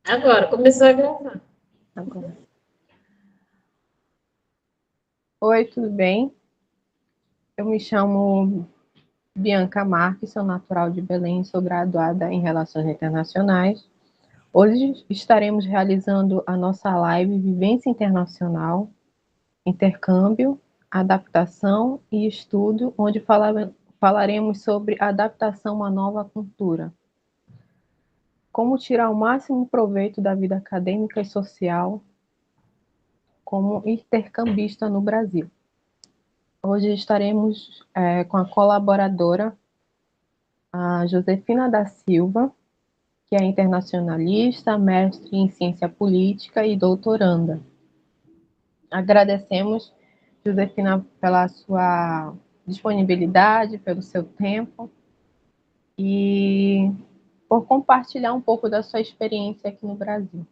Agora, começou a gravar. Agora. Oi, tudo bem? Eu me chamo Bianca Marques, sou natural de Belém, sou graduada em Relações Internacionais. Hoje estaremos realizando a nossa live Vivência Internacional, Intercâmbio, Adaptação e Estudo, onde falaremos sobre adaptação a uma nova cultura. Como tirar o máximo proveito da vida acadêmica e social como intercambista no Brasil. Hoje estaremos com a colaboradora, a Josefina da Silva, que é internacionalista, mestre em ciência política e doutoranda. Agradecemos, Josefina, pela sua disponibilidade, pelo seu tempo e por compartilhar um pouco da sua experiência aqui no Brasil.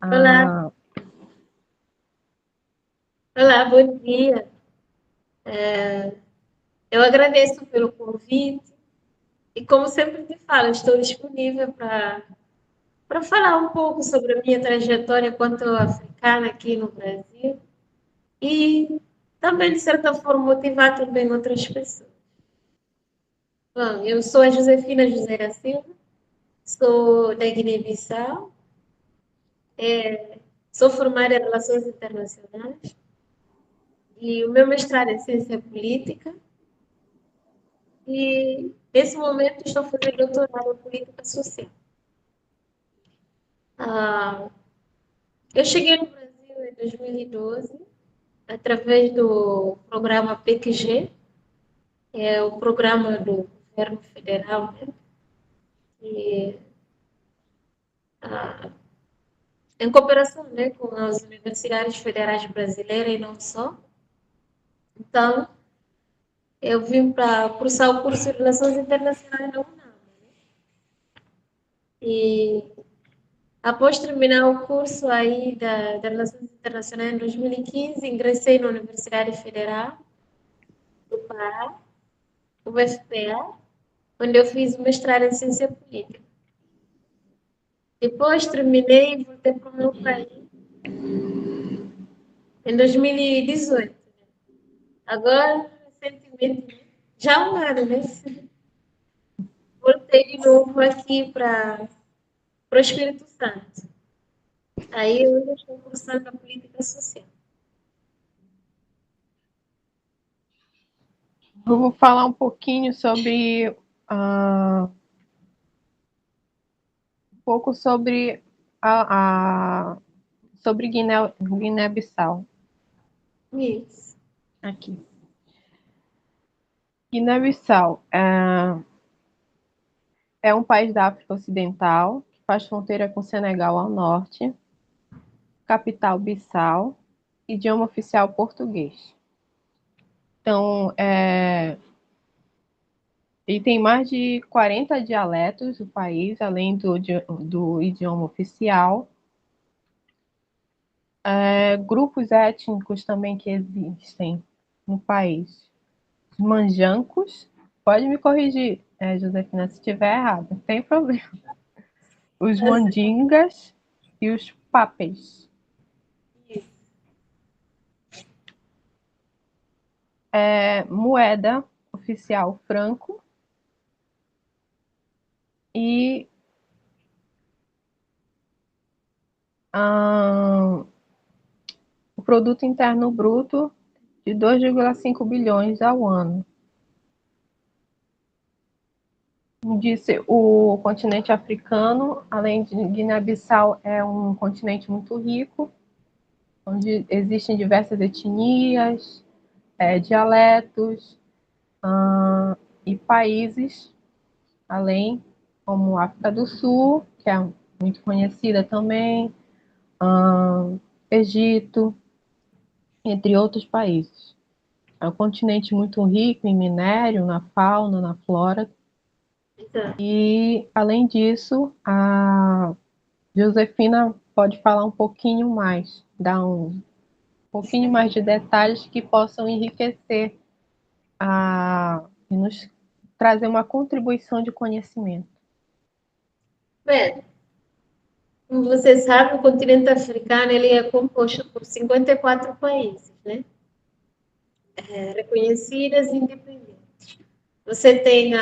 Olá, olá, bom dia. Eu agradeço pelo convite e, como sempre te falo, estou disponível para falar um pouco sobre a minha trajetória quanto africana aqui no Brasil e também, de certa forma, motivar também outras pessoas. Bom, eu sou a Josefina José da Silva, sou da Guiné-Bissau, sou formada em Relações Internacionais e o meu mestrado é em Ciência Política. E, nesse momento, estou fazendo doutorado em política social. Ah, eu cheguei no Brasil em 2012, através do programa PQG, que é o programa do governo federal, né? E, ah, em cooperação, né, com as universidades federais brasileiras e não só. Então, eu vim para cursar o curso de Relações Internacionais na UNAM. E após terminar o curso aí da Relações Internacionais em 2015, ingressei na Universidade Federal do Pará, UFPA, onde eu fiz o mestrado em Ciência Política. Depois terminei e voltei para o meu país em 2018. Agora, recentemente, já há um ano, né? Voltei de novo aqui para o Espírito Santo. Aí eu estou cursando a política social. Vamos falar um pouquinho sobre uh, um pouco sobre sobre Guiné-Bissau. Isso. Aqui. Guiné-Bissau é um país da África Ocidental que faz fronteira com Senegal ao norte, capital Bissau, idioma oficial português. Então, ele tem mais de 40 dialetos do país, além do idioma oficial. Grupos étnicos também que existem no país. Os manjancos, pode me corrigir, Josefina, se estiver errado, não tem problema. Os mandingas e os papes. Moeda oficial franco e o produto interno bruto de 2,5 bilhões ao ano. Disse, o continente africano, além de Guiné-Bissau, é um continente muito rico, onde existem diversas etnias, dialetos e países, além, como África do Sul, que é muito conhecida também, Egito, entre outros países. É um continente muito rico em minério, na fauna, na flora. Exato. E, além disso, a Josefina pode falar um pouquinho mais, dar um pouquinho mais de detalhes que possam enriquecer e nos trazer uma contribuição de conhecimento. Bem, Como você sabe, o continente africano ele é composto por 54 países, né? Reconhecidas e independentes. Você tem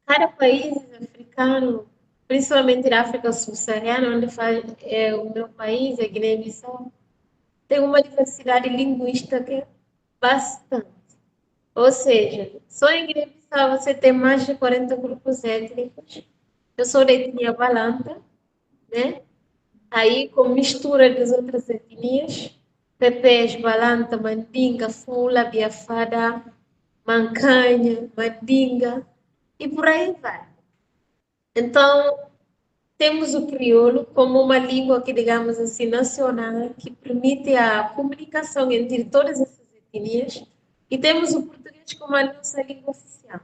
cada país africano, principalmente da África subsaariana, onde faz, o meu país, a Guiné-Bissau, tem uma diversidade linguística bastante. Ou seja, só em Guiné-Bissau você tem mais de 40 grupos étnicos. Eu sou da etnia Balanta, né? Aí com mistura das outras etnias, Pepés, Balanta, Mandinga, Fula, Biafada, Mancanha, Mandinga, e por aí vai. Então, temos o crioulo como uma língua que, digamos assim, nacional, que permite a comunicação entre todas essas etnias, e temos o português como a nossa língua oficial.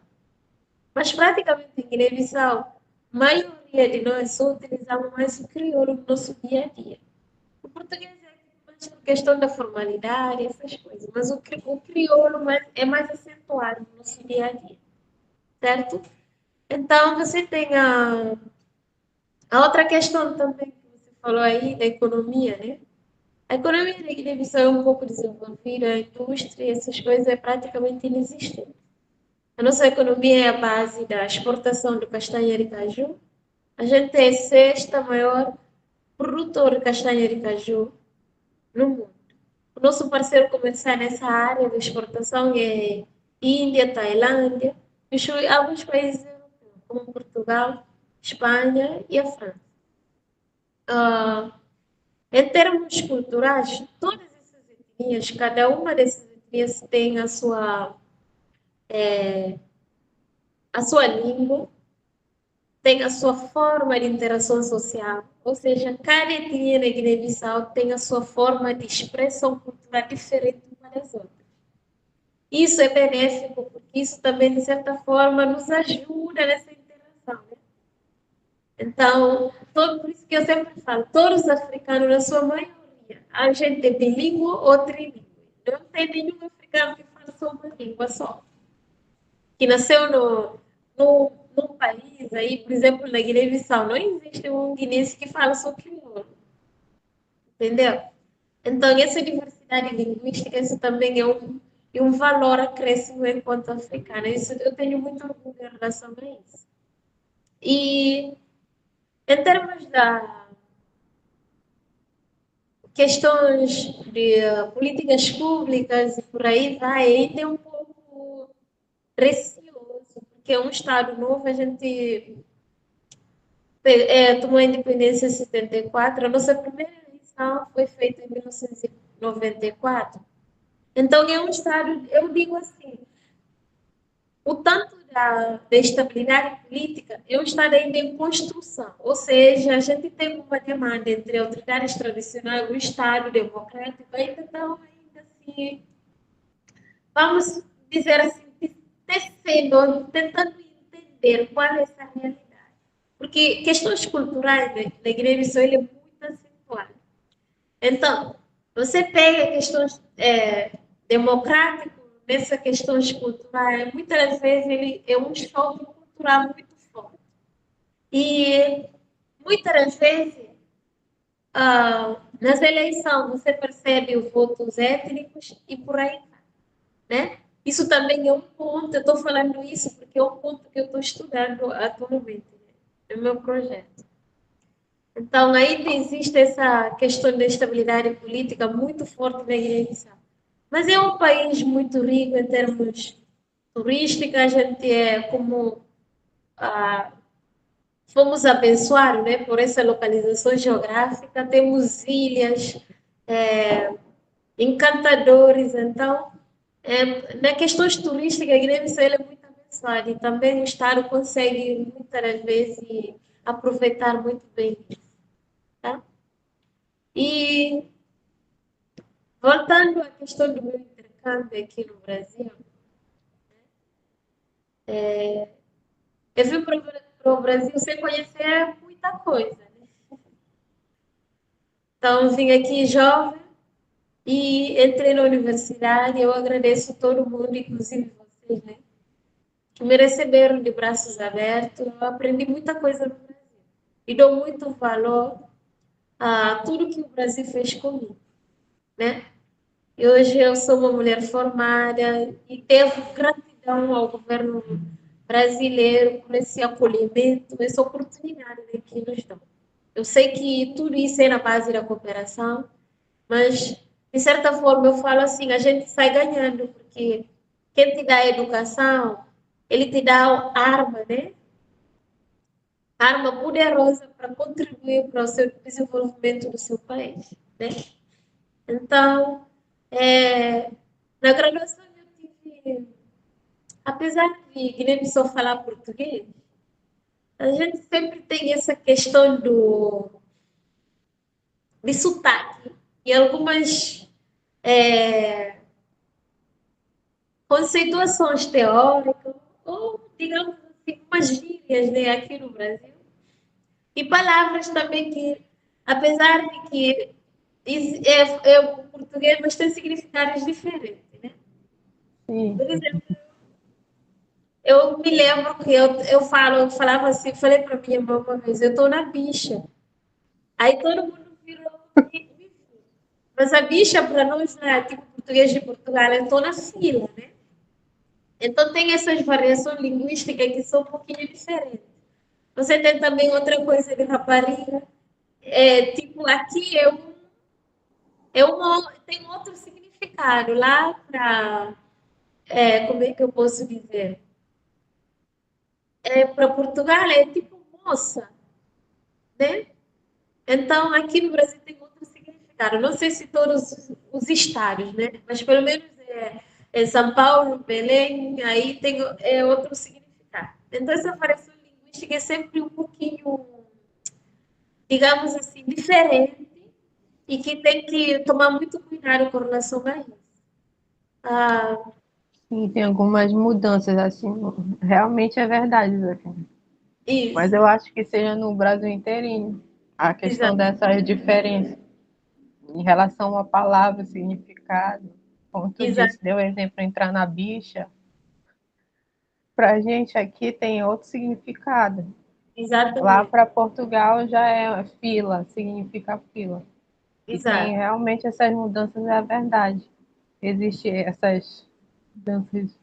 Mas praticamente em Guiné-Bissau, a maioria de nós só utilizamos mais o crioulo no nosso dia a dia. O português é mais por questão da formalidade, essas coisas, mas o crioulo é mais acentuado no nosso dia a dia, certo? Então, você tem a outra questão também que você falou aí, da economia, né? A economia da Guiné-Bissau é um pouco desenvolvida, a indústria, essas coisas é praticamente inexistente. A nossa economia é a base da exportação de castanha de caju. A gente é a sexta maior produtor de castanha de caju no mundo. O nosso parceiro comercial nessa área de exportação é Índia, Tailândia, e alguns países europeus, como Portugal, Espanha e a França. Em termos culturais, todas essas etnias, cada uma dessas etnias tem a sua língua, tem a sua forma de interação social, ou seja, cada etnia na Guiné-Bissau tem a sua forma de expressão cultural diferente uma das outras. Isso é benéfico, porque isso também, de certa forma, nos ajuda nessa interação. Né? Então, por isso que eu sempre falo, todos os africanos, na sua maioria, a gente é bilíngue ou trilíngue. Não tem nenhum africano que fala só uma língua só. Que nasceu num país, aí, por exemplo, na Guiné-Bissau, não existe um guinense que fala só crioulo. Entendeu? Então, essa diversidade linguística, isso também é um valor acréscimo enquanto africana. Isso, eu tenho muito orgulho em relação a isso. E, em termos da questões de políticas públicas e por aí vai, ainda é um pouco receoso, porque é um Estado novo, a gente tomou a independência em 74, a nossa primeira eleição foi feita em 1994. Então, é um Estado, eu digo assim, o tanto da estabilidade política é um Estado ainda em construção, ou seja, a gente tem uma demanda entre autoridades tradicionais e o Estado democrático, ainda estão, ainda assim, vamos dizer assim, tecendo, tentando entender qual é essa realidade. Porque questões culturais na Guiné-Bissau é muito acentuada. Então, você pega questões democráticas nessa questões culturais, muitas vezes ele é um choque cultural muito forte. E muitas vezes, nas eleições, você percebe os votos étnicos e por aí vai. Né? Isso também é um ponto, eu estou falando isso porque é um ponto que eu estou estudando atualmente, né? No meu projeto. Então, ainda existe essa questão da estabilidade política muito forte na Guiné-Bissau. Mas é um país muito rico em termos turísticos, a gente é como fomos abençoados, né, por essa localização geográfica, temos ilhas encantadores, então, na questões turísticas, a Guiné-Bissau é muito abençoada e também o Estado consegue, muitas vezes, aproveitar muito bem isso. Tá? E voltando à questão do meu intercâmbio aqui no Brasil, eu vim para o Brasil sem conhecer muita coisa. Né? Então, vim aqui jovem e entrei na universidade. Eu agradeço todo mundo, inclusive vocês, né, que me receberam de braços abertos. Eu aprendi muita coisa no Brasil. e dou muito valor a tudo que o Brasil fez comigo, né? E hoje eu sou uma mulher formada e devo gratidão ao governo brasileiro por esse acolhimento, essa oportunidade, né, que nos dão. Eu sei que tudo isso é na base da cooperação, mas, de certa forma, eu falo assim, a gente sai ganhando, porque quem te dá a educação, ele te dá arma, né? Arma poderosa para contribuir para o seu desenvolvimento do seu país, né? Então, na graduação eu tive, apesar de que nem só falar português, a gente sempre tem essa questão de sotaque e algumas conceituações teóricas, ou, digamos assim, umas gírias, né, aqui no Brasil. E palavras também que, apesar de que é o português, mas tem significados diferentes, né? Sim. Por exemplo, eu me lembro que eu falava assim, falei para minha mãe uma vez, eu estou na bicha. Aí todo mundo virou, mas a bicha para nós, né, tipo português de Portugal, eu estou na fila, né? Então tem essas variações linguísticas que são um pouquinho diferentes. Você tem também outra coisa de rapariga, tipo, aqui tem outro significado lá para, como é que eu posso dizer? Para Portugal é tipo moça, né? Então aqui no Brasil tem outro significado. Não sei se todos os estados, né? Mas pelo menos em São Paulo, Belém, aí tem outro significado. Então essa variação linguística é sempre um pouquinho, digamos assim, diferente e que tem que tomar muito cuidado com relação a isso. Ah, Sim, tem algumas mudanças, assim, realmente é verdade, Zé. Mas isso, eu acho que seja no Brasil inteirinho a questão exato, dessas diferenças em relação à palavra, significado. Como tu exato, disse, deu exemplo entrar na bicha. Para a gente aqui tem outro significado. Lá exatamente, para Portugal já é fila, significa fila. E tem exato, realmente essas mudanças, é verdade. Existem essas mudanças.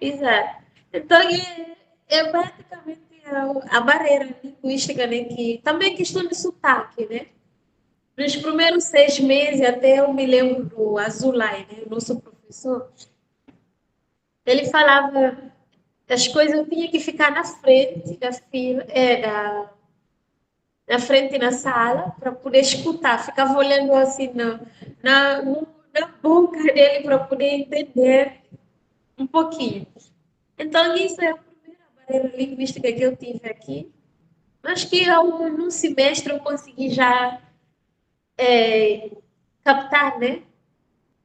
exato. Então, é basicamente a barreira linguística, né, que também é questão de sotaque, né? Nos primeiros 6 meses, até eu me lembro do Azulay, né, o nosso professor, ele falava as coisas, eu tinha que ficar na frente da fila, na frente na sala, para poder escutar, ficava olhando assim na boca dele para poder entender um pouquinho. Então, isso é a primeira barreira linguística que eu tive aqui. Acho que num semestre eu consegui já captar, né,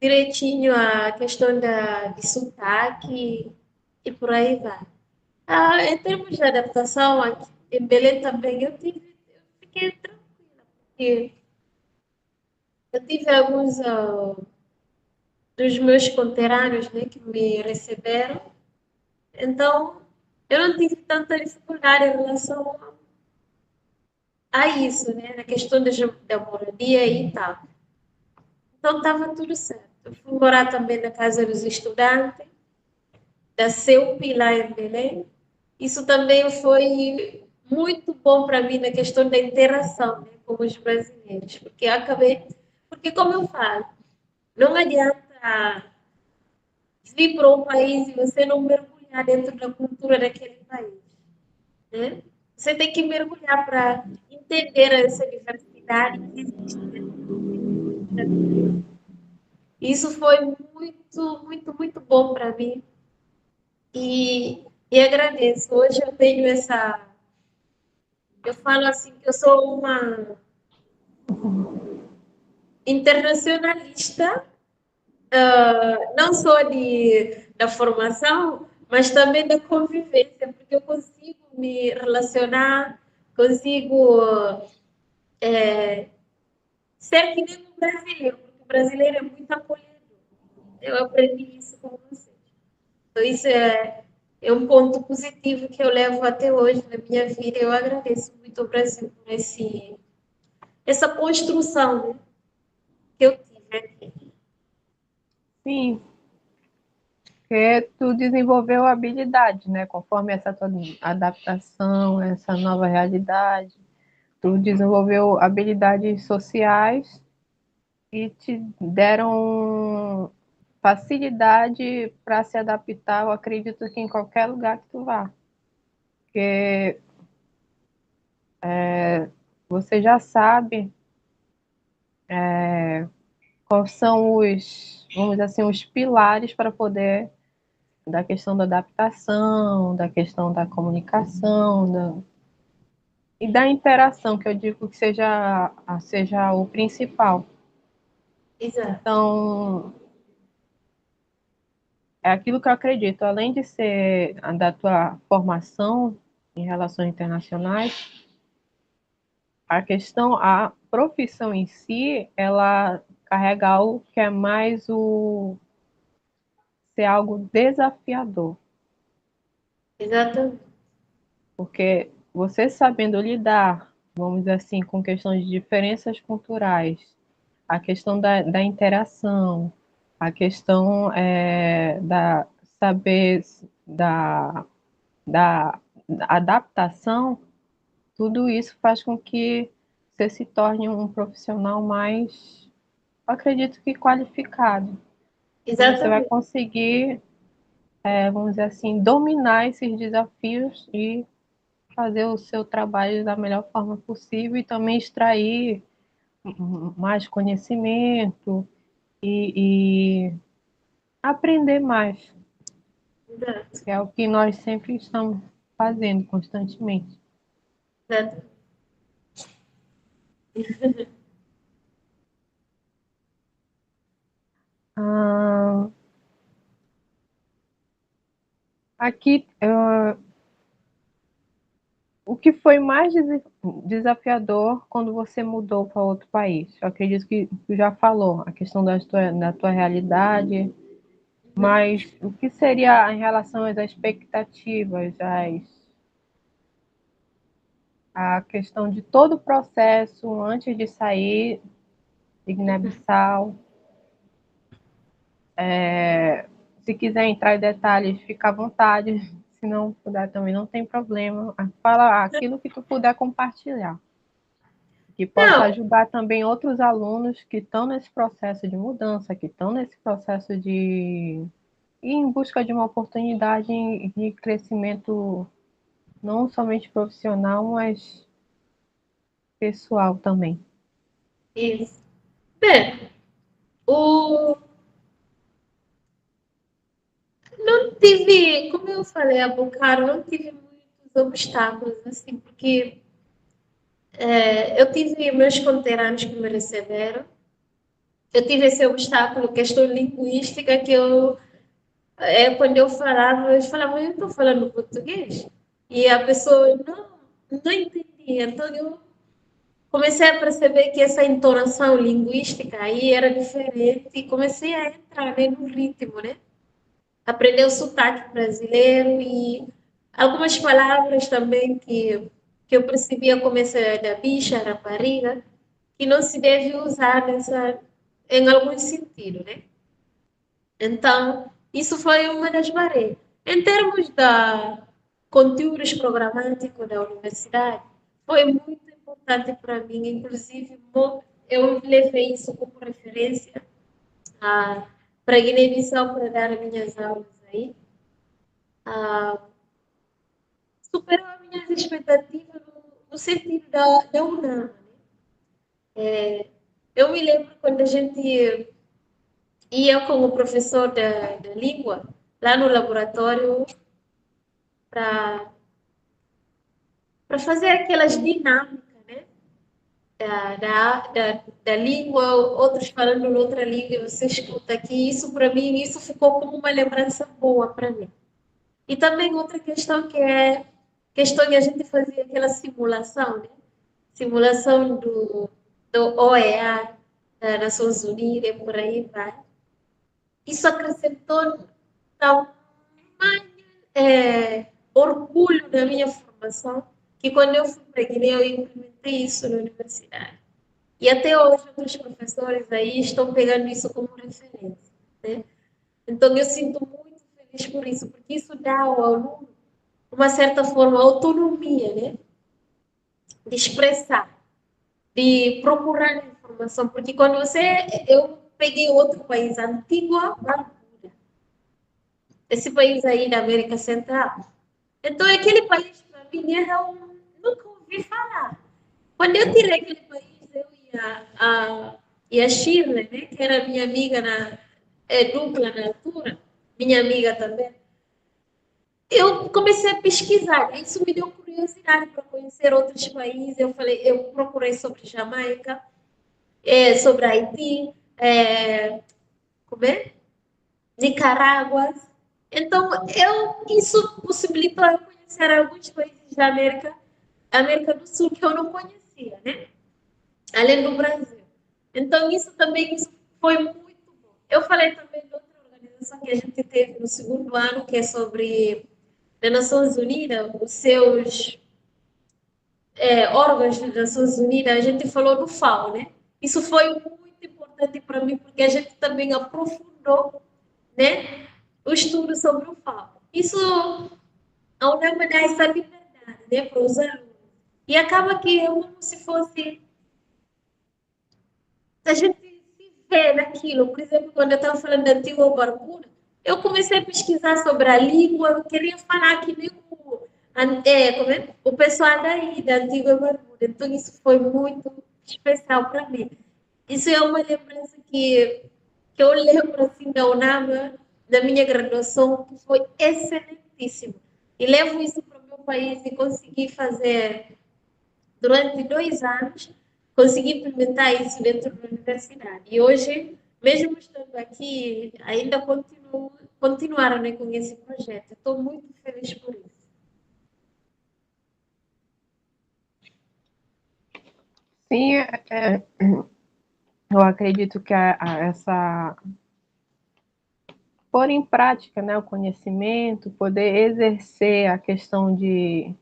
direitinho a questão de sotaque e por aí vai. Em termos de adaptação, aqui em Belém também eu fiquei tranquila, porque eu tive alguns dos meus conterrâneos, né, que me receberam, então eu não tive tanta dificuldade em relação a isso, né, na questão da moradia e tal. Então estava tudo certo. Eu fui morar também na casa dos estudantes, da CEUP lá em Belém. Isso também foi muito bom para mim na questão da interação, né, com os brasileiros, porque eu acabei, porque como eu falo, não adianta vir para um país e você não mergulhar dentro da cultura daquele país, né? Você tem que mergulhar para entender essa diversidade que existe dentro do. Isso foi muito, muito, muito bom para mim e agradeço. Hoje eu tenho essa. Eu falo assim que eu sou uma internacionalista, não só da formação, mas também da convivência, porque eu consigo me relacionar, consigo ser que nem um brasileiro, porque o brasileiro é muito acolhedor. Eu aprendi isso com você. Então, isso é. é um ponto positivo que eu levo até hoje na minha vida. Eu agradeço muito ao Brasil por essa construção, né, que eu tive aqui. Sim, porque tu desenvolveu habilidade, né? Conforme essa tua adaptação, essa nova realidade, tu desenvolveu habilidades sociais e te deram facilidade para se adaptar, eu acredito que em qualquer lugar que tu vá. Porque você já sabe quais são os, vamos dizer assim, os pilares para poder, da questão da adaptação, da questão da comunicação, e da interação, que eu digo que seja o principal. Exato. Então, é aquilo que eu acredito, além de ser da tua formação em relações internacionais, a profissão em si, ela carrega algo que é mais ser algo desafiador, Exatamente. porque você sabendo lidar, vamos dizer assim, com questões de diferenças culturais, a questão da interação, a questão da saber da adaptação, tudo isso faz com que você se torne um profissional mais, acredito que qualificado. E você vai Exatamente. conseguir, vamos dizer assim, dominar esses desafios e fazer o seu trabalho da melhor forma possível e também extrair mais conhecimento e aprender mais, Exato. que é o que nós sempre estamos fazendo constantemente. Exato. Ah, aqui, o que foi mais desafiador quando você mudou para outro país? Eu acredito que tu já falou a questão da tua realidade, mas o que seria em relação às expectativas, a questão de todo o processo antes de sair de Guiné-Bissau? Se quiser entrar em detalhes, fica à vontade. Se não puder também, não tem problema. Fala aquilo que tu puder compartilhar, que possa Não, ajudar também outros alunos que estão nesse processo de mudança, que estão nesse processo de ir em busca de uma oportunidade de crescimento, não somente profissional, mas pessoal também. isso. Bem, o... não tive, como eu falei há bocado, não tive muitos obstáculos, assim, porque eu tive meus conterrâneos que me receberam. Eu tive esse obstáculo, questão linguística, que quando eu falava, eles falavam, eu estou falando português. E a pessoa não entendia. Então eu comecei a perceber que essa entonação linguística aí era diferente e comecei a entrar, né, no ritmo, né? Aprender o sotaque brasileiro e algumas palavras também que eu percebia como essa da bicha, rapariga, que não se deve usar em algum sentido, né? Então, isso foi uma das barreiras. Em termos da conteúdos programáticos da universidade, foi muito importante para mim, inclusive eu levei isso como referência para a Guiné-Bissau para dar as minhas aulas aí. Ah, superou as minhas expectativas no sentido da UNAM. Eu me lembro quando a gente ia com o professor da língua lá no laboratório para fazer aquelas dinâmicas, né? Da língua, outros falando outra língua, e você escuta aqui. Isso, para mim, isso ficou como uma lembrança boa para mim. E também outra questão que é questão que a gente fazia aquela simulação, né? Simulação do OEA, das Nações Unidas, por aí vai. Isso acrescentou tamanha orgulho da minha formação, que quando eu fui para a Guiné eu implementei isso na universidade. E até hoje outros professores aí estão pegando isso como referência, né? Então eu sinto muito feliz por isso, porque isso dá ao aluno uma certa forma autonomia, né? De expressar, de procurar informação, porque quando eu peguei outro país, Antigua Barbuda, esse país aí da América Central, então aquele país para mim eu nunca ouvi falar. Quando eu tirei aquele país, eu e a Shirley, né, que era minha amiga dupla na altura, minha amiga também, eu comecei a pesquisar. Isso me deu curiosidade para conhecer outros países. Eu procurei sobre Jamaica, sobre Haiti, como é? Nicarágua. Então, isso possibilitou eu conhecer alguns países da América do Sul que eu não conhecia, né? Além do Brasil. Então, isso foi muito bom. Eu falei também de outra organização que a gente teve no segundo ano, que é sobre as Nações Unidas, os seus órgãos das Nações Unidas, a gente falou do FAO, né? Isso foi muito importante para mim, porque a gente também aprofundou, né, o estudo sobre o FAO. Isso, a UNAM dá essa liberdade, né, para os alunos. E acaba que é como se fosse a gente se vê naquilo. Por exemplo, quando eu estava falando da antiga Barbuda, eu comecei a pesquisar sobre a língua, eu queria falar que nem o pessoal daí, da antiga Barbuda. Então, isso foi muito especial para mim. Isso é uma lembrança que eu lembro assim, da UNAMA, da minha graduação, que foi excelentíssimo. E levo isso para o meu país e consegui fazer durante 2 anos, consegui implementar isso dentro da universidade. E hoje, mesmo estando aqui, ainda continuaram, né, com esse projeto. Estou muito feliz por isso. Sim, eu acredito que essa pôr em prática, né, o conhecimento, poder exercer a questão de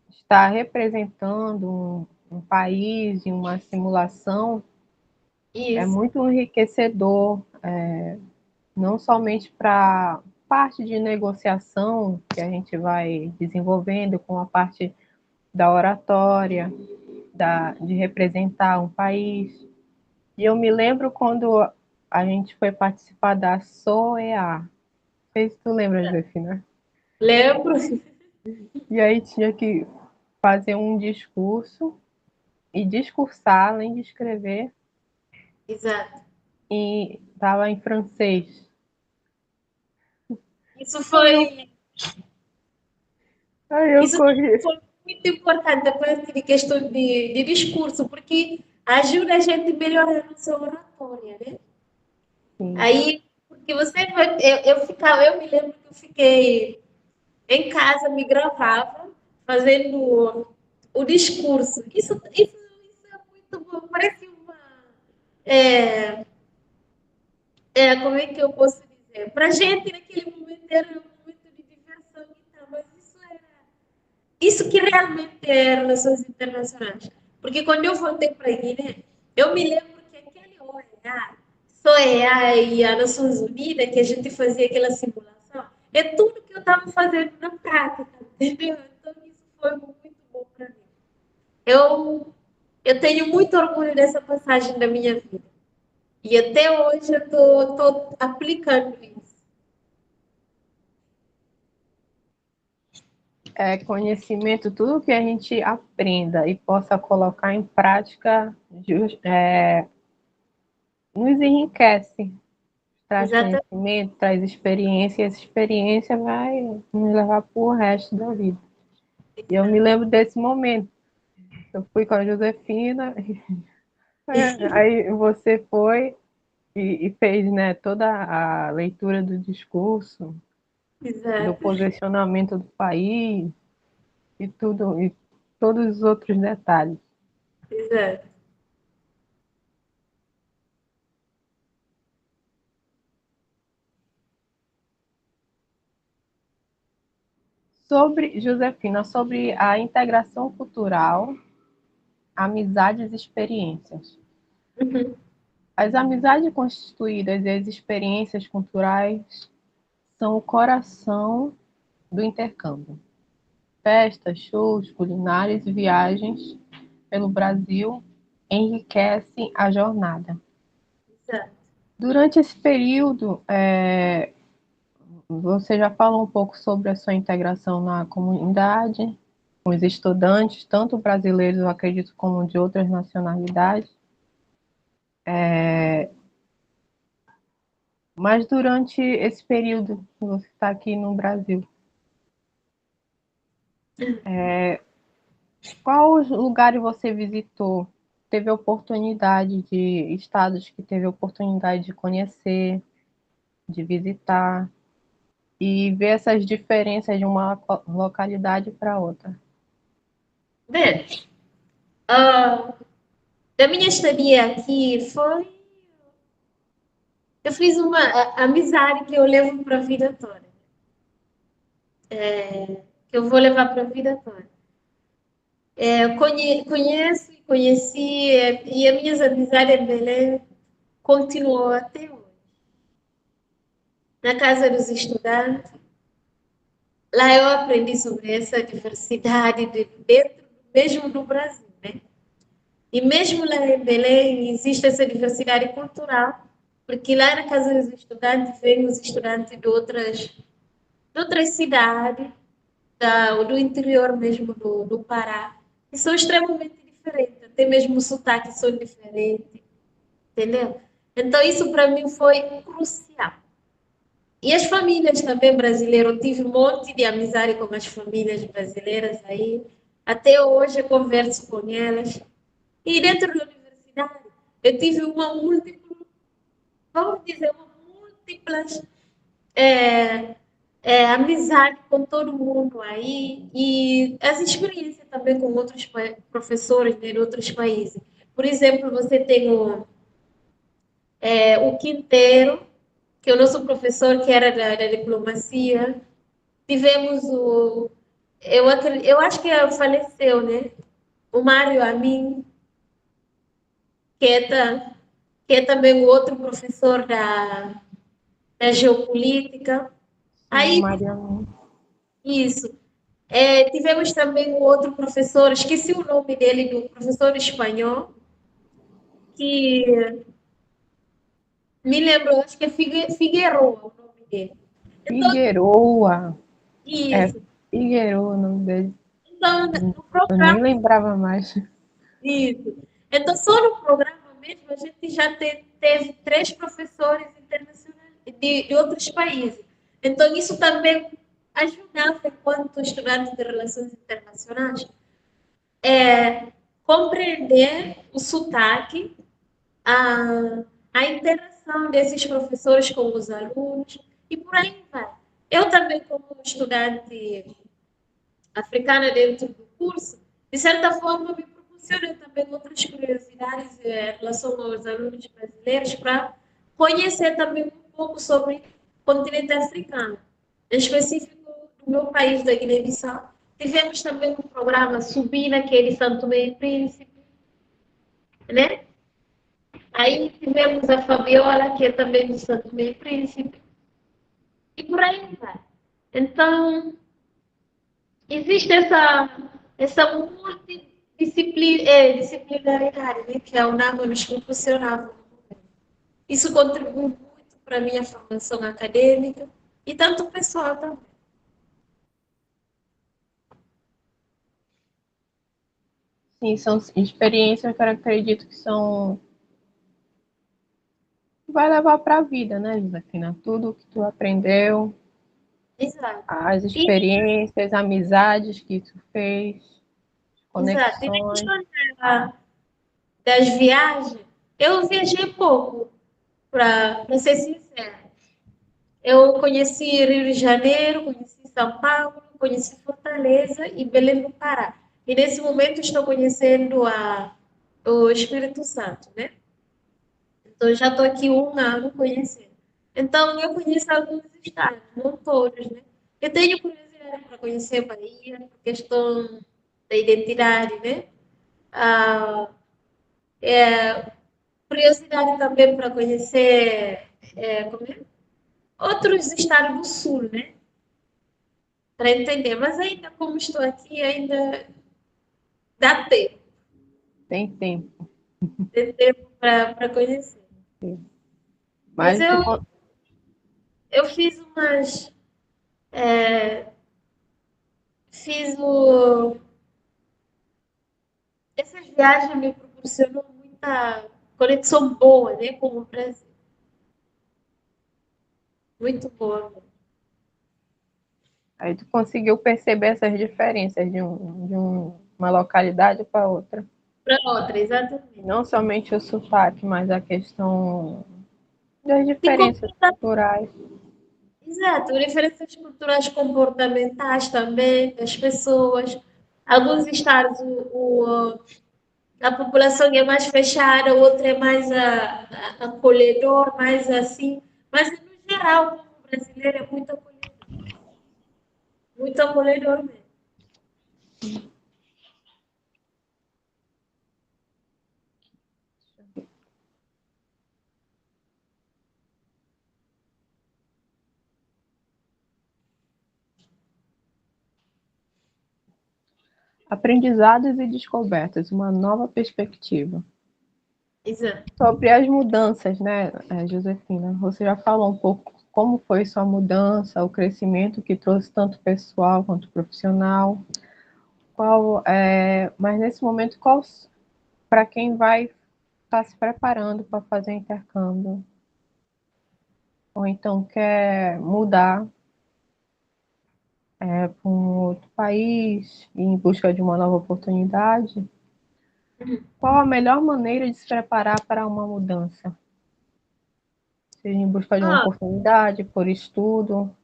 estar representando um país em uma simulação é Isso, muito enriquecedor, não somente para parte de negociação que a gente vai desenvolvendo com a parte da oratória, de representar um país. E eu me lembro quando a gente foi participar da SOEA. Não sei se tu lembra, Josefina. lembro. E aí tinha que fazer um discurso e discursar, além de escrever, Exato. e estava em francês. Isso Aí eu, foi, aí eu isso corri. foi muito importante a parte de questão de discurso, porque ajuda a gente a melhorar a nossa oratória, né? Sim. Aí, porque você vai, eu me lembro que eu fiquei em casa, me gravava fazendo o discurso. Isso é muito bom, parece é, como é que eu posso dizer? Para a gente naquele momento era um momento de diversão e tal, mas isso que realmente é relações internacionais. Porque quando eu voltei para a Guiné, eu me lembro que aquele OEA, SOEA e a Nações Unidas, que a gente fazia aquela simulação, é tudo que eu estava fazendo na prática, entendeu? Então isso foi muito bom para mim. Eu tenho muito orgulho dessa passagem da minha vida. E até hoje eu estou aplicando isso. Conhecimento, tudo que a gente aprenda e possa colocar em prática, nos enriquece, traz Exatamente. conhecimento, traz experiência, e essa experiência vai nos levar para o resto da vida. E eu me lembro desse momento. Eu fui com a Josefina, aí você foi e fez, né, toda a leitura do discurso, do Exato. posicionamento do país e tudo, e todos os outros detalhes. Exato. Sobre, Josefina, sobre a integração cultural, amizades e experiências. Uhum. As amizades constituídas e as experiências culturais são o coração do intercâmbio. Festas, shows, culinárias e viagens pelo Brasil enriquecem a jornada. Exato. Durante esse período, você já falou um pouco sobre a sua integração na comunidade, com os estudantes, tanto brasileiros, eu acredito, como de outras nacionalidades. Mas durante esse período que você está aqui no Brasil, qual lugar você visitou? Teve oportunidade de estados que teve oportunidade de conhecer, de visitar e ver essas diferenças de uma localidade para outra? Bem, ah, da minha estadia aqui foi. Eu fiz uma amizade que eu levo para a vida toda. Que eu vou levar para a vida toda. Conheço e conheci, e as minhas amizades em Belém continuam até hoje. Na casa dos estudantes, lá eu aprendi sobre essa diversidade dentro mesmo do Brasil, né? E mesmo lá em Belém existe essa diversidade cultural, porque lá na casa dos estudantes vêm os estudantes de outras cidades, do interior mesmo do Pará, que são extremamente diferentes, até mesmo o sotaque são diferentes, entendeu? Então isso para mim foi crucial. E as famílias também brasileiras, eu tive um monte de amizade com as famílias brasileiras aí, até hoje eu converso com elas. E dentro da universidade, eu tive uma múltipla, vamos dizer, uma múltiplas é, amizade com todo mundo aí e as experiências também com outros professores, né, de outros países. Por exemplo, você tem o Quinteiro, que é o nosso professor que era da diplomacia. Tivemos eu acho que faleceu, né? O Mário Amin, que é, que é também o outro professor da geopolítica. Sim, Aí, Mariana. isso. Tivemos também um outro professor, esqueci o nome dele, do professor espanhol, que me lembrou, acho que é Figueroa o nome dele. Então, Figueroa. É isso. Figueroa o nome dele. Então, no Eu nem programa, lembrava mais. isso. Então, só no programa mesmo, a gente já teve 3 professores internacionais de outros países. Então, isso também ajudava, enquanto estudante de relações internacionais, compreender o sotaque, a, a interação desses professores com os alunos e por aí vai. Eu também, como estudante africana dentro do curso, de certa forma me proporciona também outras curiosidades em relação aos alunos brasileiros para conhecer também um pouco sobre o continente africano, em específico do meu país, da Guiné-Bissau. Tivemos também um programa Subina, que é de Santo Tomé e Príncipe, né? Aí tivemos a Fabiola, que é também do Santo Meio Príncipe, e por aí vai. Então, existe essa multidisciplinaridade, né, que a UNAMA nos proporcionava. Isso contribui muito para a minha formação acadêmica e tanto pessoal também. Sim, são experiências que eu acredito que são. Vai levar para a vida, né, Josefina? Tudo que tu aprendeu, Exato. as E, experiências, amizades que tu fez, exato. E na conexões. questão das viagens, eu viajei pouco, para ser sincera. Eu conheci Rio de Janeiro, conheci São Paulo, conheci Fortaleza e Belém do Pará. E nesse momento estou conhecendo o Espírito Santo, né? Então já estou aqui 1 ano conhecendo. Então eu conheço alguns estados, não todos, né? Eu tenho curiosidade curiosidade para conhecer a Bahia, por questão da identidade, né? Ah, curiosidade também para conhecer como é? Outros estados do sul, né? Para entender. Mas ainda como estou aqui, ainda dá tempo. Tem tempo. Tem tempo para conhecer. Mas Mas tu, eu fiz umas. é, fiz o. Essas viagens me proporcionam muita conexão boa, né? Com o Brasil. Muito boa. aí tu conseguiu perceber essas diferenças uma localidade para outra. Para outra, exatamente. Não somente o sotaque, mas a questão das De diferenças comporta- culturais. Exato, diferenças culturais comportamentais também das pessoas. Alguns estados a população é mais fechada, outra é mais acolhedor, mais assim. Mas, no geral, o povo brasileiro é muito acolhedor mesmo. Aprendizados e descobertas, uma nova perspectiva. Exato. Sobre as mudanças, né, Josefina? Você já falou um pouco como foi sua mudança, o crescimento que trouxe tanto pessoal quanto profissional. Mas nesse momento, para quem vai estar se preparando para fazer intercâmbio, ou então quer mudar para um outro país em busca de uma nova oportunidade, qual a melhor maneira de se preparar para uma mudança? Seja em busca de uma Ah, oportunidade, por estudo.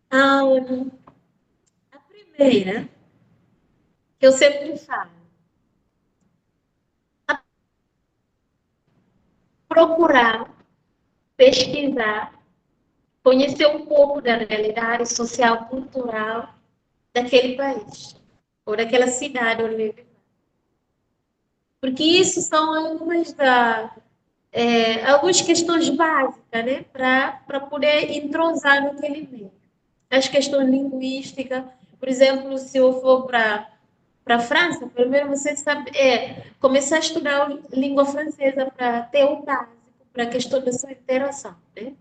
a primeira, que eu sempre falo, procurar, pesquisar, conhecer um pouco da realidade social, cultural daquele país, ou daquela cidade onde vive. Porque isso são algumas questões básicas, né, para poder entrosar naquele meio. As questões linguísticas, por exemplo, se eu for para a França, primeiro você sabe, começar a estudar língua francesa para ter o básico para a questão da sua interação, né?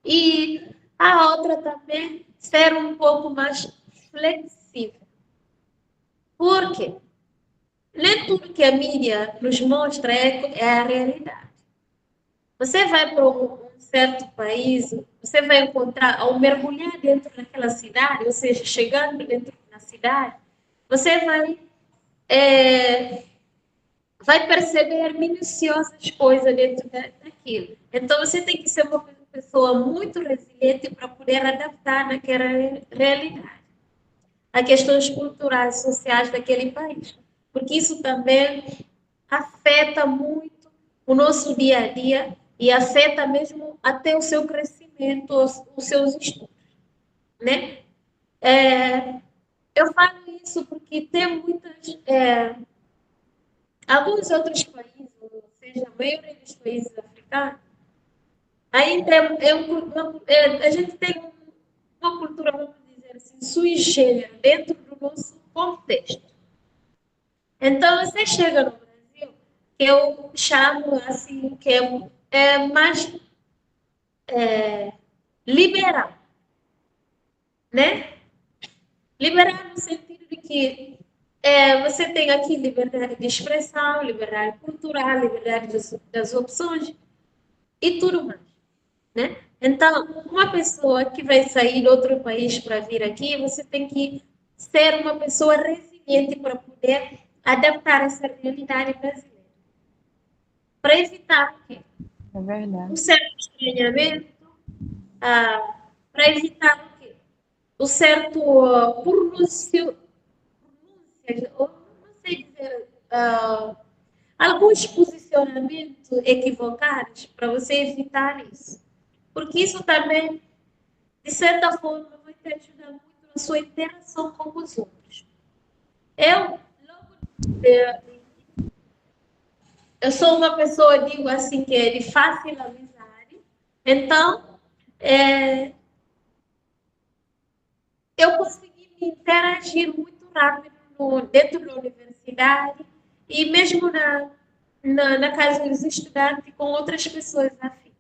E a outra também ser um pouco mais flexível. Por quê? Nem tudo que a mídia nos mostra é a realidade. Você vai para um certo país, você vai encontrar, ao mergulhar dentro daquela cidade, ou seja, chegando dentro da cidade, você é, vai perceber minuciosas coisas dentro daquilo. Então, você tem que ser uma pessoa muito resiliente para poder adaptar naquela realidade, a questões culturais, sociais daquele país. Porque isso também afeta muito o nosso dia a dia e afeta mesmo até o seu crescimento, os seus estudos, né? Eu falo isso porque tem alguns outros países, ou seja, a maioria dos países africanos, ainda a gente tem uma cultura, vamos dizer assim, sui generis, dentro do nosso contexto. Então, você chega no Brasil, que eu chamo assim, que é mais liberal, né? Liberal no sentido de que você tem aqui liberdade de expressão, liberdade cultural, liberdade das opções e tudo mais, né? Então, uma pessoa que vai sair de outro país para vir aqui, você tem que ser uma pessoa resiliente para poder adaptar essa realidade brasileira. Para evitar o quê? É verdade. Um certo estranhamento, para evitar o quê? O certo pronúncio, ou não sei dizer, alguns posicionamentos equivocados para você evitar isso. Porque isso também de certa forma, vai te ajudar muito na sua interação com os outros. Eu, logo eu sou uma pessoa, digo assim, que é de fácil amizade. Então, é, eu consegui me interagir muito rápido dentro da universidade e mesmo na casa dos estudantes com outras pessoas afins.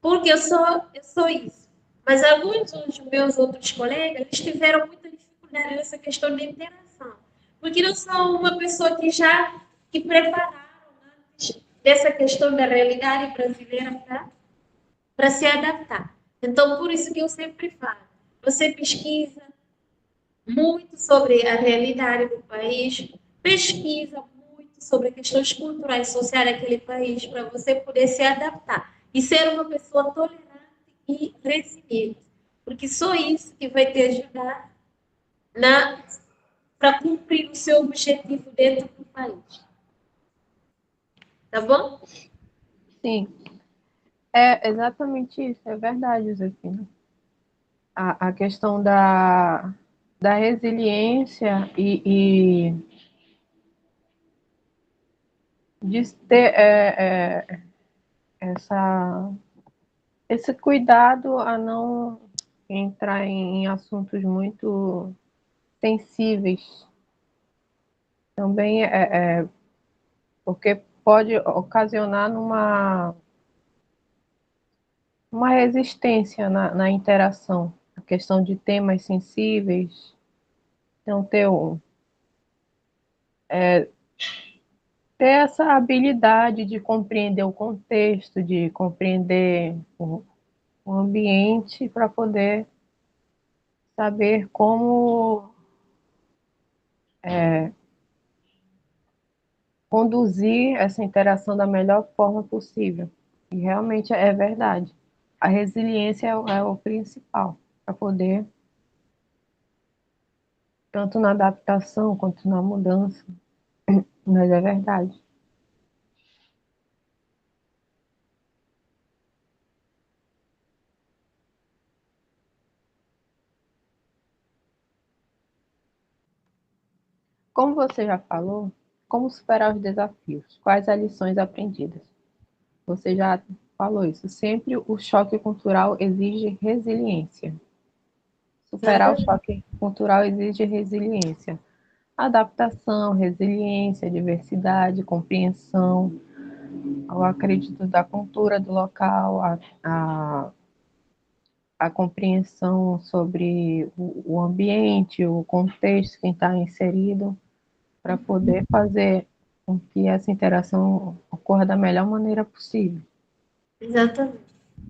Porque eu sou isso. Mas alguns dos meus outros colegas eles tiveram muita dificuldade nessa questão de interação. Porque não são uma pessoa que prepararam antes dessa questão da realidade brasileira para se adaptar. Então, por isso que eu sempre falo, você pesquisa muito sobre a realidade do país, pesquisa muito sobre questões culturais e sociais daquele país para você poder se adaptar e ser uma pessoa tolerante e resiliente, porque só isso que vai te ajudar para cumprir o seu objetivo dentro do país. Tá bom? Sim, é exatamente isso, é verdade, Josefina. A questão da resiliência e de ter esse cuidado a não entrar em assuntos muito sensíveis. Também porque pode ocasionar uma resistência na interação, a questão de temas sensíveis. Então, ter essa habilidade de compreender o contexto, de compreender o ambiente para poder saber como conduzir essa interação da melhor forma possível. E realmente é verdade. A resiliência é o principal para poder, tanto na adaptação quanto na mudança, mas é verdade. Como você já falou, como superar os desafios? Quais as lições aprendidas? Você já falou isso. Sempre o choque cultural exige resiliência. Superar o Exatamente. choque cultural exige resiliência. Adaptação, resiliência, diversidade, compreensão, eu acredito da cultura do local, a compreensão sobre o ambiente, o contexto, quem está inserido, para poder fazer com que essa interação ocorra da melhor maneira possível. Exatamente.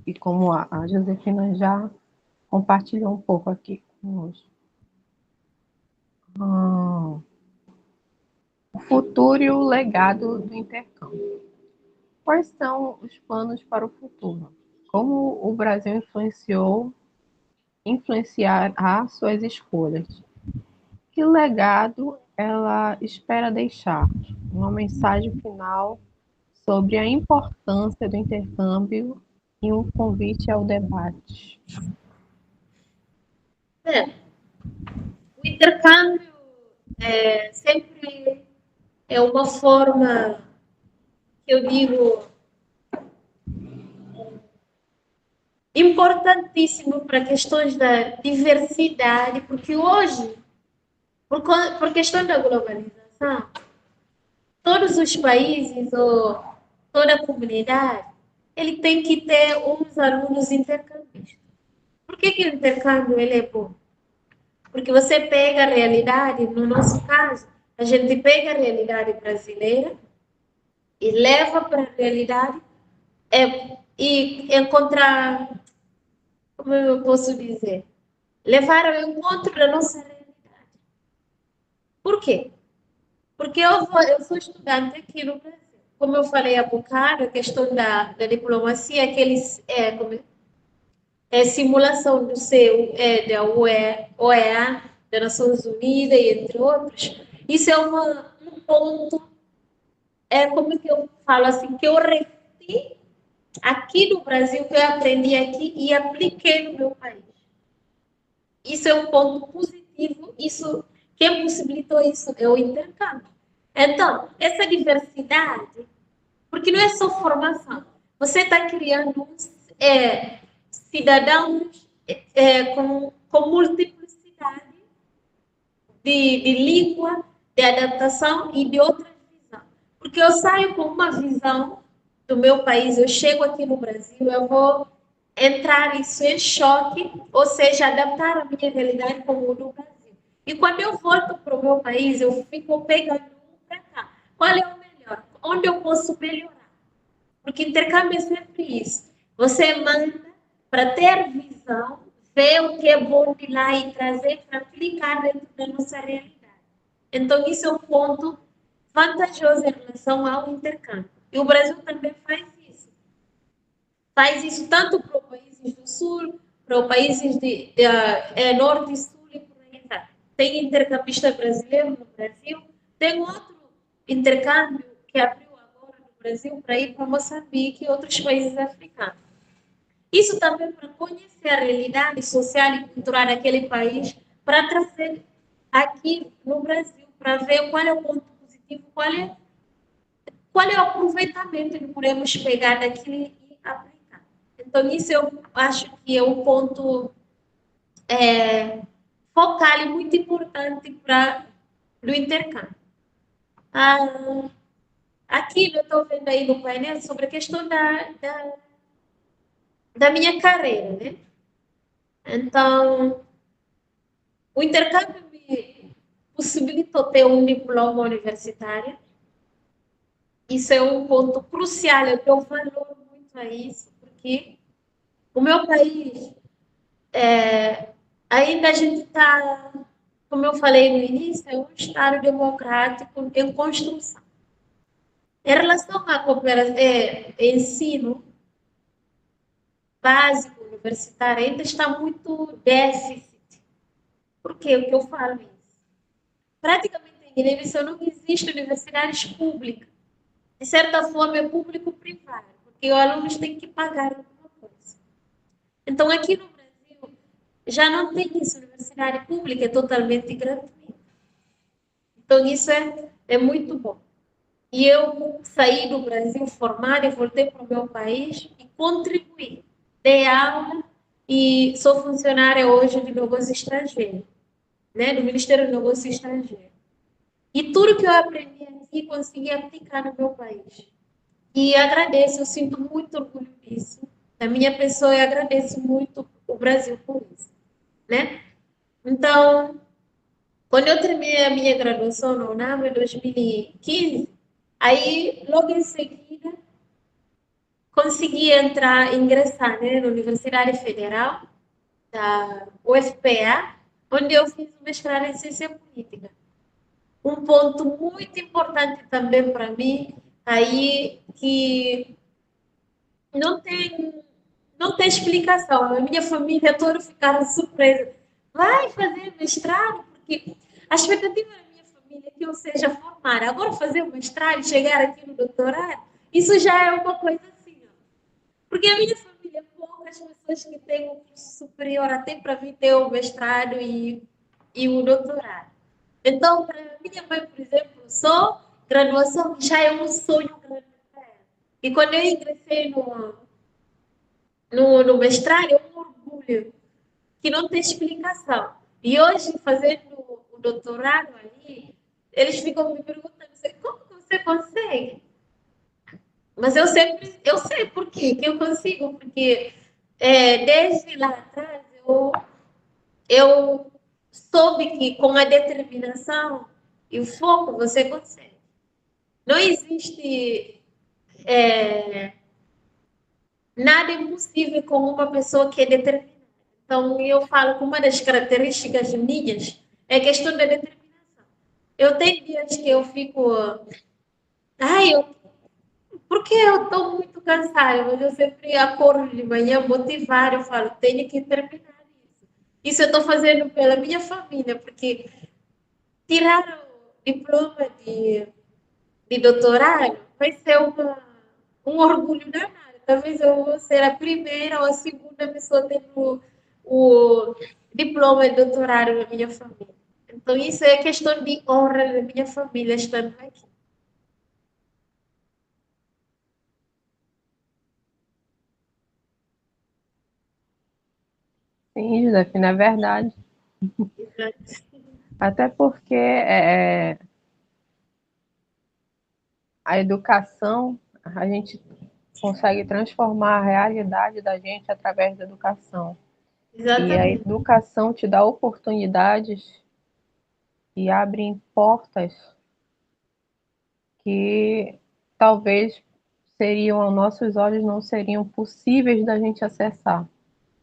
E como a Josefina já compartilhou um pouco aqui conosco. O futuro e o legado do intercâmbio. Quais são os planos para o futuro? Como o Brasil influenciará suas escolhas? Que legado ela espera deixar? Uma mensagem final sobre a importância do intercâmbio e um convite ao debate. É, o intercâmbio sempre é uma forma que eu digo importantíssimo para questões da diversidade, porque hoje, por questão da globalização, todos os países ou toda a comunidade, ele tem que ter uns alunos intercambistas. Por que o intercâmbio ele é bom? Porque você pega a realidade, no nosso caso, a gente pega a realidade brasileira e leva para a realidade e encontrar, como eu posso dizer, levar ao encontro da nossa realidade. Por quê? Porque eu sou estudante aqui no Brasil. Como eu falei há bocado, a questão da diplomacia, aqueles, simulação do seu, da OEA, das Nações Unidas, e entre outros. Isso é um ponto, como que eu falo assim, que eu repeti aqui no Brasil, que eu aprendi aqui e apliquei no meu país. Isso é um ponto positivo, isso, quem possibilitou isso é o intercâmbio. Então, essa diversidade, porque não é só formação, você está criando cidadãos com multiplicidade de língua, de adaptação e de outra visão. Porque eu saio com uma visão do meu país, eu chego aqui no Brasil, eu vou entrar isso em choque, ou seja, adaptar a minha realidade como do Brasil. E quando eu volto para o meu país, eu fico pegando um para cá. Qual é o melhor? Onde eu posso melhorar? Porque intercâmbio é sempre isso. Você manda para ter visão, ver o que é bom de lá e trazer para aplicar dentro da nossa realidade. Então, isso é um ponto vantajoso em relação ao intercâmbio. E o Brasil também faz isso. Faz isso tanto para os países do Sul, para os países de Norte e Sul e por aí vai. Tem intercambista brasileiro no Brasil, tem outro intercâmbio que abriu agora no Brasil para ir para Moçambique e outros países africanos. Isso também para conhecer a realidade social e cultural daquele país, para trazer aqui no Brasil, para ver qual é o ponto positivo, qual é o aproveitamento que podemos pegar daquilo e aplicar. Então, isso eu acho que é um ponto focal e muito importante para o intercâmbio. Aqui eu estou vendo aí no painel sobre a questão da minha carreira, né? Então, o intercâmbio me possibilitou ter um diploma universitário. Isso é um ponto crucial, eu dou valor muito a isso, porque o meu país, ainda a gente está, como eu falei no início, é um Estado democrático em construção. Em relação à ensino básico, universitário, ainda está muito déficit. Por que o que eu falo isso? Praticamente em Guiné-Bissau não existe universidades públicas. De certa forma, é público-privado, porque os alunos têm que pagar alguma coisa. Então, aqui no Brasil, já não tem isso. A universidade pública é totalmente gratuita. Então, isso é muito bom. E eu saí do Brasil formada e voltei para o meu país e contribuí. Dei aula e sou funcionária hoje de negócio estrangeiro, né, do Ministério do Negócio Estrangeiro. E tudo que eu aprendi aqui, consegui aplicar no meu país. E agradeço, eu sinto muito orgulho disso. Da minha pessoa, eu agradeço muito o Brasil por isso, né? Então, quando eu terminei a minha graduação na UNAM em 2015, aí, logo em seguida, consegui ingressar, né, na Universidade Federal da UFPA, onde eu fiz o mestrado em Ciência Política. Um ponto muito importante também para mim, aí, que não tem explicação. A minha família toda ficaram surpresa. Vai fazer mestrado? Porque a expectativa da minha família é que eu seja formada. Agora fazer o mestrado e chegar aqui no doutorado, isso já é uma coisa assim. Ó. Porque a minha família, poucas pessoas que têm um curso superior até para vir ter o mestrado e o doutorado. Então, para minha mãe, por exemplo, só graduação já é um sonho grande para ela. E quando eu ingressei no mestrado, é um orgulho que não tem explicação. E hoje, fazendo o doutorado ali, eles ficam me perguntando, como que você consegue? Mas eu sei por quê que eu consigo, porque desde lá atrás eu soube que com a determinação e o foco você consegue. Não existe nada impossível com uma pessoa que é determinada. Então, eu falo que uma das características minhas é a questão da determinação. Eu tenho dias que eu fico. Porque eu estou muito cansada, mas eu sempre acordo de manhã motivada, eu falo, tenho que terminar isso. Isso eu estou fazendo pela minha família, porque tirar o diploma de doutorado vai ser um orgulho danado. talvez eu vou ser a primeira ou a segunda pessoa a ter o diploma de doutorado na minha família. Então, isso é questão de honra da minha família estando aqui. Sim, Josefina, é verdade. Até porque a educação, a gente consegue transformar a realidade da gente através da educação. E a Exatamente. educação te dá oportunidades e abre portas que talvez seriam, aos nossos olhos, não seriam possíveis da gente acessar.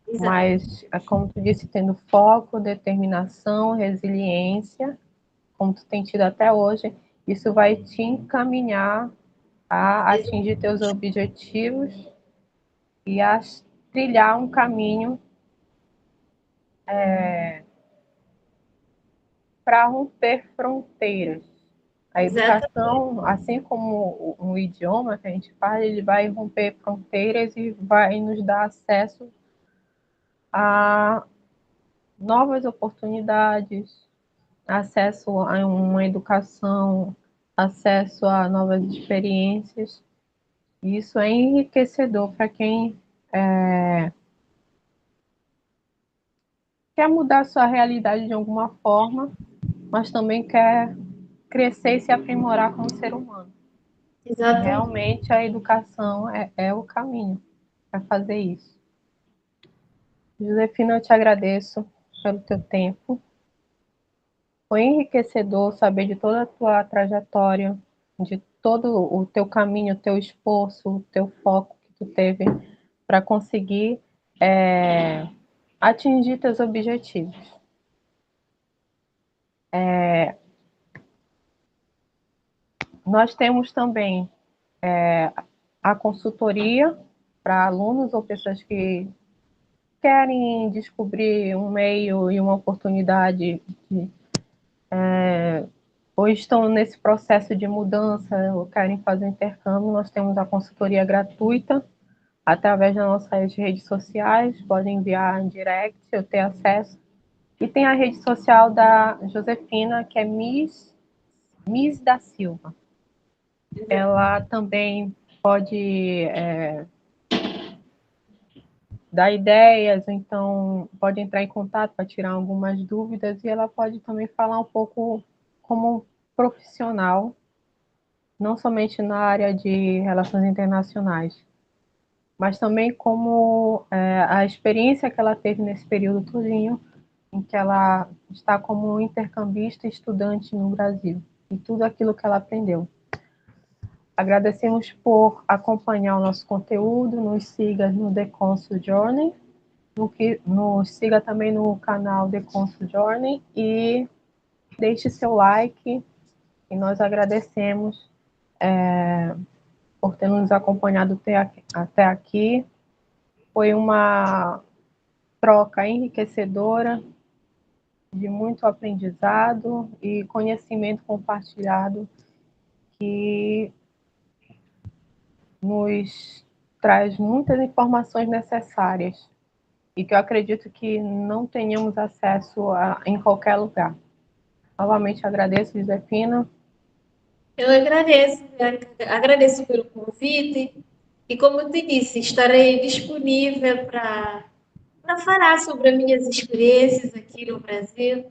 Exato. Mas, como tu disse, tendo foco, determinação, resiliência, como tu tem tido até hoje, isso vai te encaminhar a atingir teus objetivos e a trilhar um caminho para romper fronteiras. A Exatamente. educação, assim como um idioma que a gente fala, ele vai romper fronteiras e vai nos dar acesso a novas oportunidades, acesso a uma educação, acesso a novas experiências. Isso é enriquecedor para quem quer mudar sua realidade de alguma forma, mas também quer crescer e se aprimorar como ser humano. E Exatamente. realmente a educação é o caminho para fazer isso. Josefina, eu te agradeço pelo teu tempo. Foi enriquecedor saber de toda a tua trajetória, de todo o teu caminho, o teu esforço, o teu foco que tu teve para conseguir atingir teus objetivos. Nós temos também a consultoria para alunos ou pessoas que querem descobrir um meio e uma oportunidade de, ou estão nesse processo de mudança ou querem fazer intercâmbio, nós temos a consultoria gratuita através das nossas redes sociais, podem enviar em direct, eu ter acesso. E tem a rede social da Josefina, que é Miss da Silva. Ela também pode dar ideias, então pode entrar em contato para tirar algumas dúvidas e ela pode também falar um pouco como profissional, não somente na área de relações internacionais, mas também como a experiência que ela teve nesse período todinho, em que ela está como intercambista e estudante no Brasil, e tudo aquilo que ela aprendeu. Agradecemos por acompanhar o nosso conteúdo, nos siga no The Consul Journey, nos siga também no canal The Consul Journey e deixe seu like, e nós agradecemos por ter nos acompanhado até aqui. Foi uma troca enriquecedora, de muito aprendizado e conhecimento compartilhado que nos traz muitas informações necessárias e que eu acredito que não tenhamos acesso em qualquer lugar. Novamente agradeço, Josefina. Eu agradeço, Bianca, agradeço pelo convite e, como eu te disse, estarei disponível para falar sobre as minhas experiências aqui no Brasil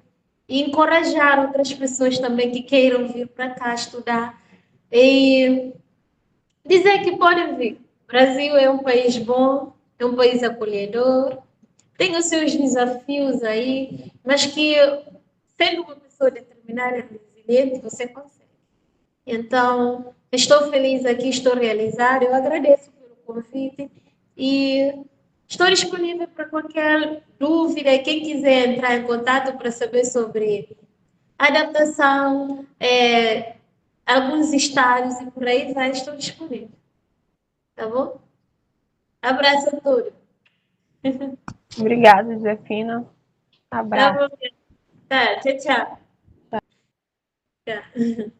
e encorajar outras pessoas também que queiram vir para cá estudar e dizer que podem vir. O Brasil é um país bom, é um país acolhedor, tem os seus desafios aí, mas que, sendo uma pessoa determinada e resiliente, você consegue. Então, estou feliz aqui, estou realizada, eu agradeço pelo convite e estou disponível para qualquer dúvida. Quem quiser entrar em contato para saber sobre adaptação, alguns estágios e por aí vai, estou disponível. Tá bom? Abraço a todos. Obrigada, Josefina. Tá Abraço. bom? Tá, tchau, tchau. Tchau.